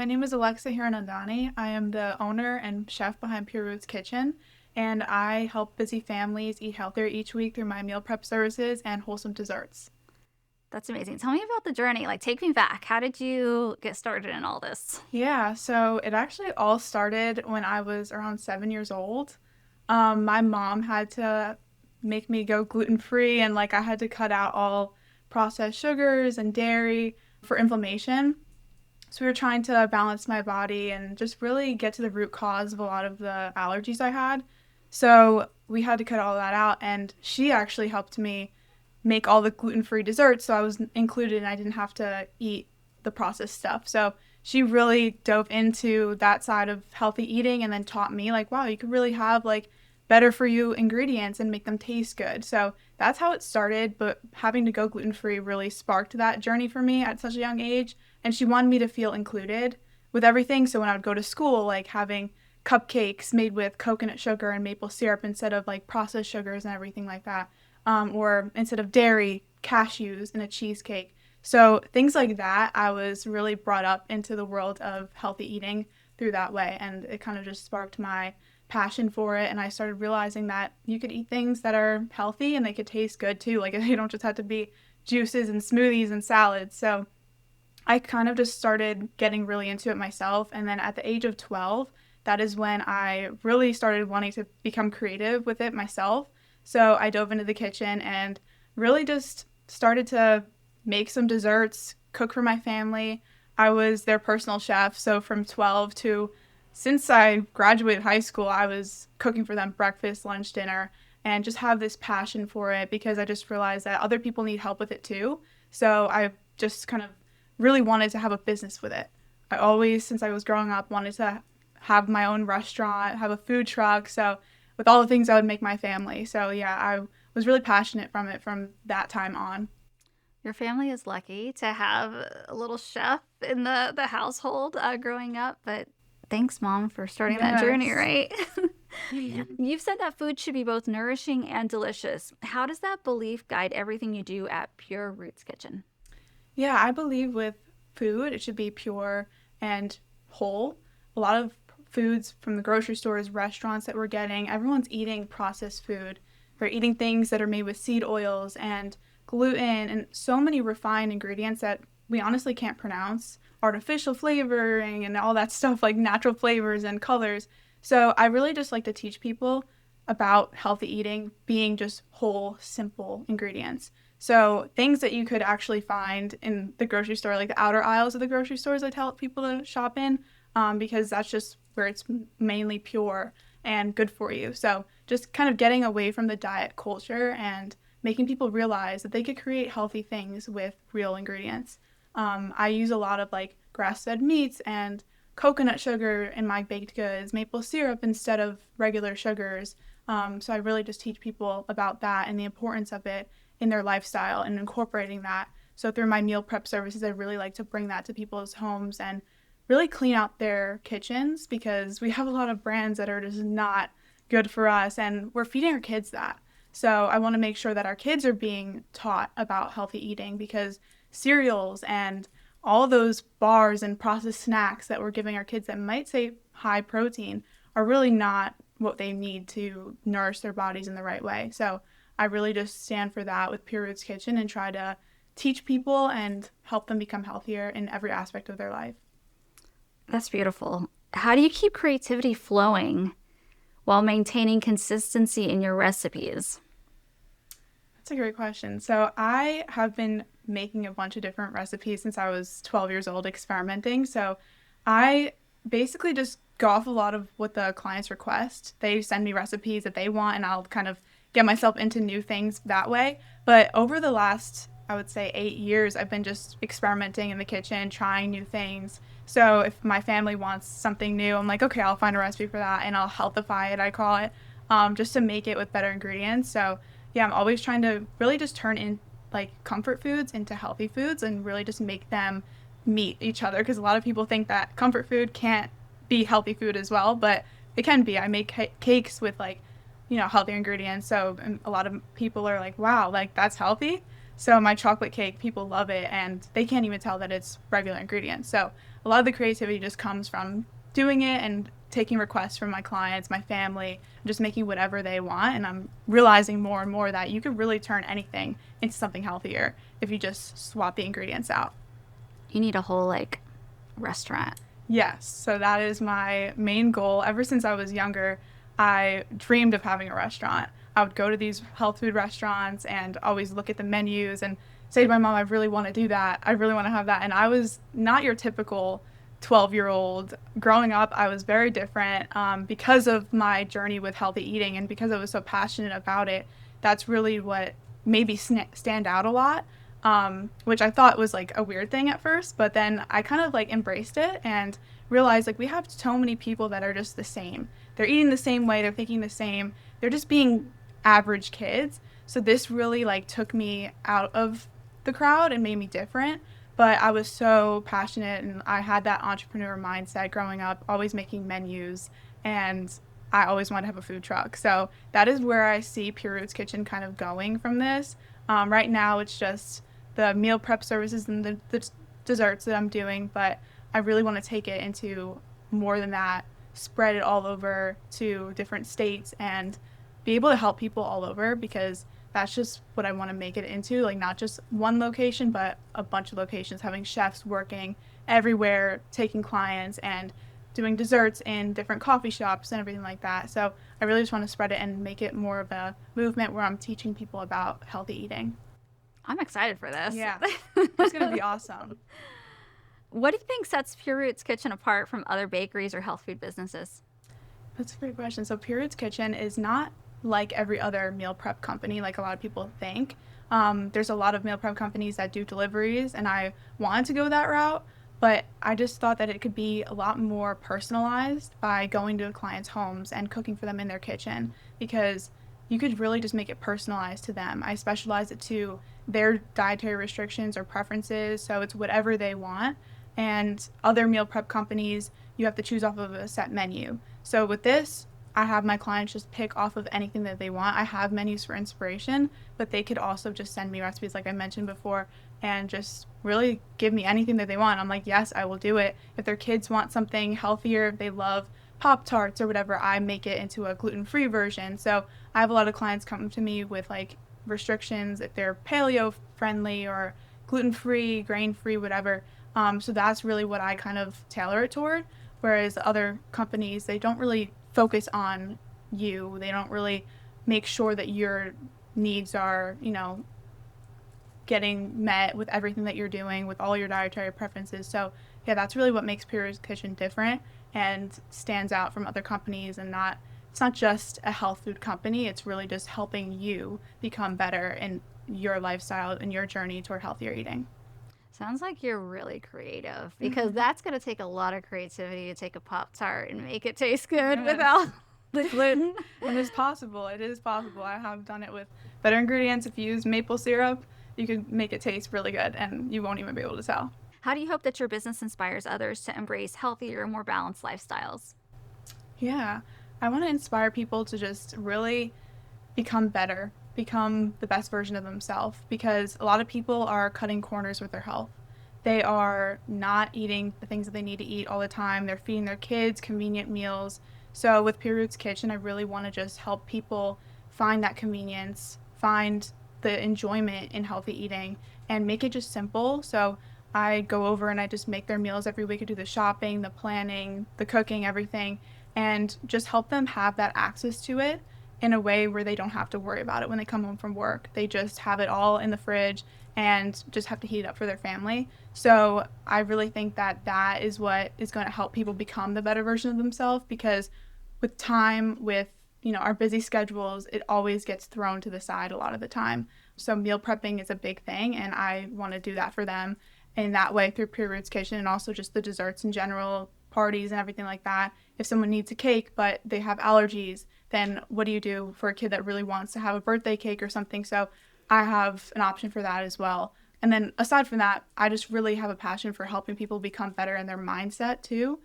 name is Hiranandani. I am the owner and chef behind Pure Roots Kitchen, and I help busy families eat healthier each week through my meal prep services and wholesome desserts. That's amazing. Tell me about the journey. Like, take me back. How did you get started in all this? Yeah, so it actually all started when I was around 7 years old. My mom had to make me go gluten-free, and I had to cut out all processed sugars and dairy for inflammation. So we were trying to balance my body and just really get to the root cause of a lot of the allergies I had. So we had to cut all that out, and she actually helped me make all the gluten-free desserts, so I was included and I didn't have to eat the processed stuff. So she really dove into that side of healthy eating and then taught me wow, you could really have better for you ingredients and make them taste good. So that's how it started, but having to go gluten-free really sparked that journey for me at such a young age, and she wanted me to feel included with everything. So when I would go to school, having cupcakes made with coconut sugar and maple syrup instead of processed sugars and everything like that, or instead of dairy, cashews in a cheesecake. So things like that, I was really brought up into the world of healthy eating through that way, and it kind of just sparked my passion for it. And I started realizing that you could eat things that are healthy and they could taste good too. They don't just have to be juices and smoothies and salads. So I kind of just started getting really into it myself. And then at the age of 12, that is when I really started wanting to become creative with it myself. So I dove into the kitchen and really just started to make some desserts, cook for my family. I was their personal chef. So from 12 to since I graduated high school, I was cooking for them breakfast, lunch, dinner, and just have this passion for it because I just realized that other people need help with it too. So I just kind of really wanted to have a business with it. I always, since I was growing up, wanted to have my own restaurant, have a food truck. So with all the things I would make my family. So yeah, I was really passionate from it from that time on. Your family is lucky to have a little chef in the household growing up, but thanks, Mom, for starting that journey, Yes. right? You've said that food should be both nourishing and delicious. How does that belief guide everything you do at Pure Roots Kitchen? Yeah, I believe with food, it should be pure and whole. A lot of foods from the grocery stores, restaurants that we're getting, everyone's eating processed food. They're eating things that are made with seed oils and gluten and so many refined ingredients that we honestly can't pronounce, artificial flavoring and all that stuff, like natural flavors and colors. So I really just like to teach people about healthy eating being just whole, simple ingredients. So things that you could actually find in the grocery store, like the outer aisles of the grocery stores, I tell people to shop in, because that's just where it's mainly pure and good for you. So just kind of getting away from the diet culture and making people realize that they could create healthy things with real ingredients. I use a lot of grass-fed meats and coconut sugar in my baked goods, maple syrup instead of regular sugars. So I really just teach people about that and the importance of it in their lifestyle and incorporating that. So through my meal prep services, I really like to bring that to people's homes and really clean out their kitchens because we have a lot of brands that are just not good for us and we're feeding our kids that. So I want to make sure that our kids are being taught about healthy eating because cereals and all those bars and processed snacks that we're giving our kids that might say high protein are really not what they need to nourish their bodies in the right way. So I really just stand for that with Pure Roots Kitchen and try to teach people and help them become healthier in every aspect of their life. That's beautiful. How do you keep creativity flowing while maintaining consistency in your recipes? That's a great question. So I have been making a bunch of different recipes since I was 12 years old, experimenting. So I basically just go off a lot of what the clients request. They send me recipes that they want, and I'll kind of get myself into new things that way. But over the last, I would say, 8 years, I've been just experimenting in the kitchen, trying new things. So if my family wants something new, I'm like, okay, I'll find a recipe for that, and I'll healthify it, I call it, just to make it with better ingredients. So yeah, I'm always trying to really just turn in comfort foods into healthy foods and really just make them meet each other because a lot of people think that comfort food can't be healthy food as well, but it can be. I make cakes with healthy ingredients, so and a lot of people are like, wow, that's healthy. So my chocolate cake, people love it and they can't even tell that it's regular ingredients. So a lot of the creativity just comes from doing it and taking requests from my clients, my family, just making whatever they want. And I'm realizing more and more that you could really turn anything into something healthier if you just swap the ingredients out. You need a whole like restaurant. Yes, so that is my main goal. Ever since I was younger, I dreamed of having a restaurant. I would go to these health food restaurants and always look at the menus and say to my mom, I really want to do that. I really want to have that. And I was not your typical 12-year-old. Growing up, I was very different because of my journey with healthy eating and because I was so passionate about it. That's really what made me stand out a lot, which I thought was like a weird thing at first, but then I kind of like embraced it and realized like we have so many people that are just the same. They're eating the same way, they're thinking the same, they're just being average kids. So this really like took me out of the crowd and made me different. But I was so passionate and I had that entrepreneur mindset growing up, always making menus, and I always wanted to have a food truck. So that is where I see Pure Roots Kitchen kind of going from this. Right now, it's just the meal prep services and the desserts that I'm doing, but I really want to take it into more than that, spread it all over to different states and be able to help people all over because that's just what I want to make it into, like not just one location, but a bunch of locations, having chefs working everywhere, taking clients and doing desserts in different coffee shops and everything like that. So I really just want to spread it and make it more of a movement where I'm teaching people about healthy eating. I'm excited for this. Yeah, it's going to be awesome. What do you think sets Pure Roots Kitchen apart from other bakeries or health food businesses? That's a great question. So Pure Roots Kitchen is not like every other meal prep company, like a lot of people think. There's a lot of meal prep companies that do deliveries, and I wanted to go that route, but I just thought that it could be a lot more personalized by going to clients' homes and cooking for them in their kitchen because you could really just make it personalized to them. I specialize it to their dietary restrictions or preferences, so it's whatever they want. And other meal prep companies, you have to choose off of a set menu. So with this, I have my clients just pick off of anything that they want. I have menus for inspiration, but they could also just send me recipes like I mentioned before and just really give me anything that they want. I'm like, yes, I will do it. If their kids want something healthier, if they love Pop Tarts or whatever, I make it into a gluten-free version. So I have a lot of clients come to me with like restrictions if they're paleo friendly or gluten-free, grain-free, whatever. So that's really what I kind of tailor it toward. Whereas other companies, they don't really focus on you. They don't really make sure that your needs are, getting met with everything that you're doing, with all your dietary preferences. So yeah, that's really what makes Pure's Kitchen different and stands out from other companies and not it's not just a health food company, it's really just helping you become better in your lifestyle and your journey toward healthier eating. Sounds like you're really creative because that's going to take a lot of creativity to take a Pop Tart and make it taste good Yes. without the gluten. It is possible. It is possible. I have done it with better ingredients. If you use maple syrup, you can make it taste really good and you won't even be able to tell. How do you hope that your business inspires others to embrace healthier, more balanced lifestyles? Yeah. I want to inspire people to just really become better, become the best version of themselves because a lot of people are cutting corners with their health. They are not eating the things that they need to eat all the time. They're feeding their kids convenient meals. So with Pure Roots Kitchen, I really want to just help people find that convenience, find the enjoyment in healthy eating, and make it just simple. So I go over and I just make their meals every week. I do the shopping, the planning, the cooking, everything, and just help them have that access to it in a way where they don't have to worry about it when they come home from work. They just have it all in the fridge and just have to heat it up for their family. So I really think that that is what is going to help people become the better version of themselves because with time, with our busy schedules, it always gets thrown to the side a lot of the time. So meal prepping is a big thing, and I want to do that for them in that way through Pure Roots Kitchen and also just the desserts in general, parties and everything like that. If someone needs a cake but they have allergies, then what do you do for a kid that really wants to have a birthday cake or something? So I have an option for that as well. And then aside from that, I just really have a passion for helping people become better in their mindset too,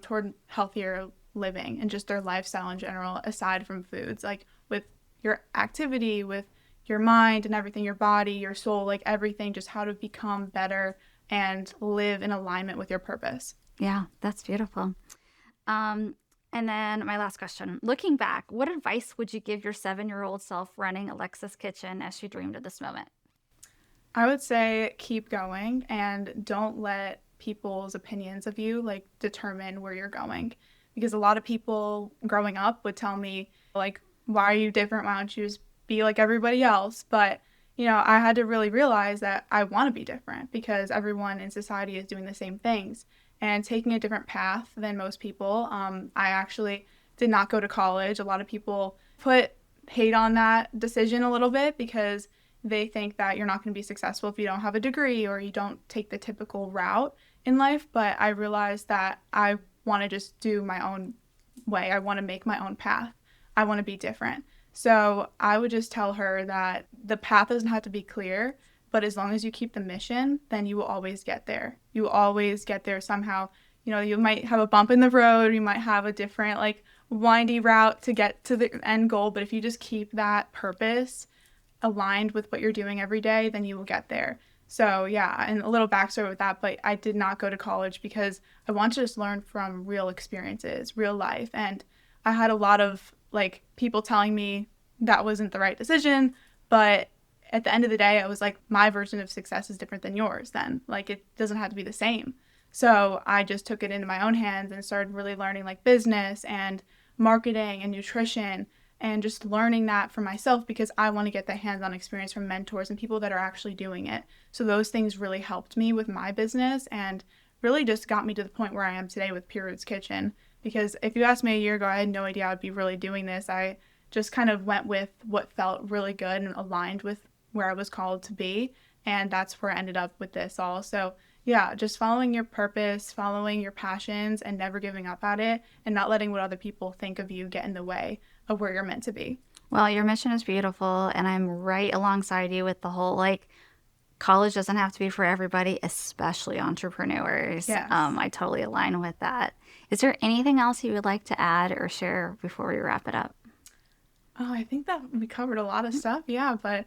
toward healthier living and just their lifestyle in general, aside from foods, like with your activity, with your mind and everything, your body, your soul, like everything, just how to become better and live in alignment with your purpose. Yeah, that's beautiful. Um, and then my last question. Looking back, what advice would you give your 7-year-old self running Alexa's Kitchen as she dreamed of this moment? I would say keep going and don't let people's opinions of you like determine where you're going. Because a lot of people growing up would tell me, like, why are you different? Why don't you just be like everybody else? But, I had to really realize that I want to be different because everyone in society is doing the same things and taking a different path than most people. I actually did not go to college. A lot of people put hate on that decision a little bit because they think that you're not going to be successful if you don't have a degree or you don't take the typical route in life. But I realized that I want to just do my own way. I want to make my own path. I want to be different. So I would just tell her that the path doesn't have to be clear, but as long as you keep the mission, then you will always get there. You will always get there somehow. You might have a bump in the road, you might have a different, like, windy route to get to the end goal, but if you just keep that purpose aligned with what you're doing every day, then you will get there. So yeah, and a little backstory with that, but I did not go to college because I wanted to just learn from real experiences, real life. And I had a lot of like people telling me that wasn't the right decision, but at the end of the day, I was like, my version of success is different than yours then. Like it doesn't have to be the same. So I just took it into my own hands and started really learning like business and marketing and nutrition and just learning that for myself because I want to get that hands-on experience from mentors and people that are actually doing it. So those things really helped me with my business and really just got me to the point where I am today with Pure Roots Kitchen. Because if you asked me a year ago, I had no idea I would be really doing this. I just kind of went with what felt really good and aligned with where I was called to be. And that's where I ended up with this all. So yeah, just following your purpose, following your passions, and never giving up at it, and not letting what other people think of you get in the way of where you're meant to be. Well, your mission is beautiful, and I'm right alongside you with the whole like college doesn't have to be for everybody, especially entrepreneurs. Yes. I totally align with that. Is there anything else you would like to add or share before we wrap it up? Oh, I think that we covered a lot of stuff. Yeah, but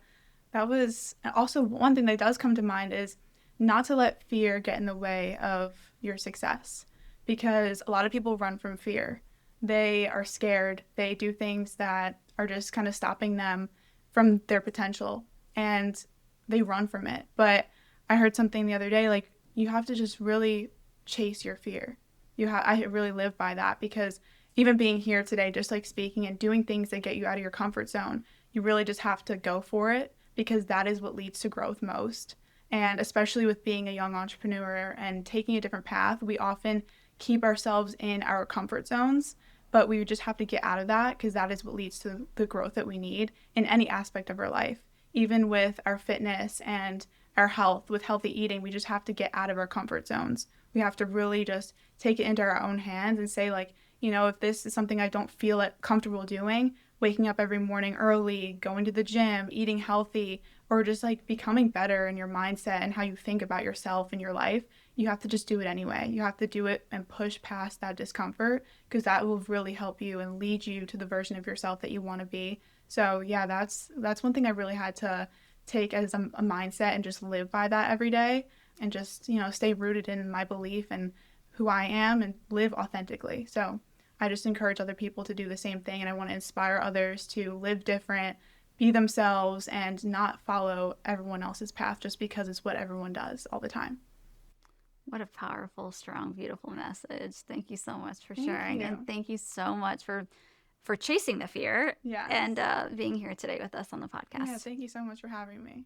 that was also one thing that does come to mind is not to let fear get in the way of your success because a lot of people run from fear. They are scared. They do things that are just kind of stopping them from their potential and they run from it. But I heard something the other day like you have to just really chase your fear. I really live by that because even being here today, just like speaking and doing things that get you out of your comfort zone, you really just have to go for it because that is what leads to growth most. And especially with being a young entrepreneur and taking a different path, we often keep ourselves in our comfort zones, but we just have to get out of that because that is what leads to the growth that we need in any aspect of our life. Even with our fitness and our health, with healthy eating, we just have to get out of our comfort zones. We have to really just take it into our own hands and say, like, if this is something I don't feel like comfortable doing, waking up every morning early, going to the gym, eating healthy, or just like becoming better in your mindset and how you think about yourself and your life, you have to just do it anyway. You have to do it and push past that discomfort because that will really help you and lead you to the version of yourself that you want to be. So yeah, that's one thing I really had to take as a mindset and just live by that every day and just, stay rooted in my belief and who I am and live authentically. So I just encourage other people to do the same thing and I want to inspire others to live different, be themselves, and not follow everyone else's path just because it's what everyone does all the time. What a powerful, strong, beautiful message. Thank you so much for Thank sharing. And you. thank you so much for chasing the fear Yes. and being here today with us on the Yeah, podcast. thank you so much for having me.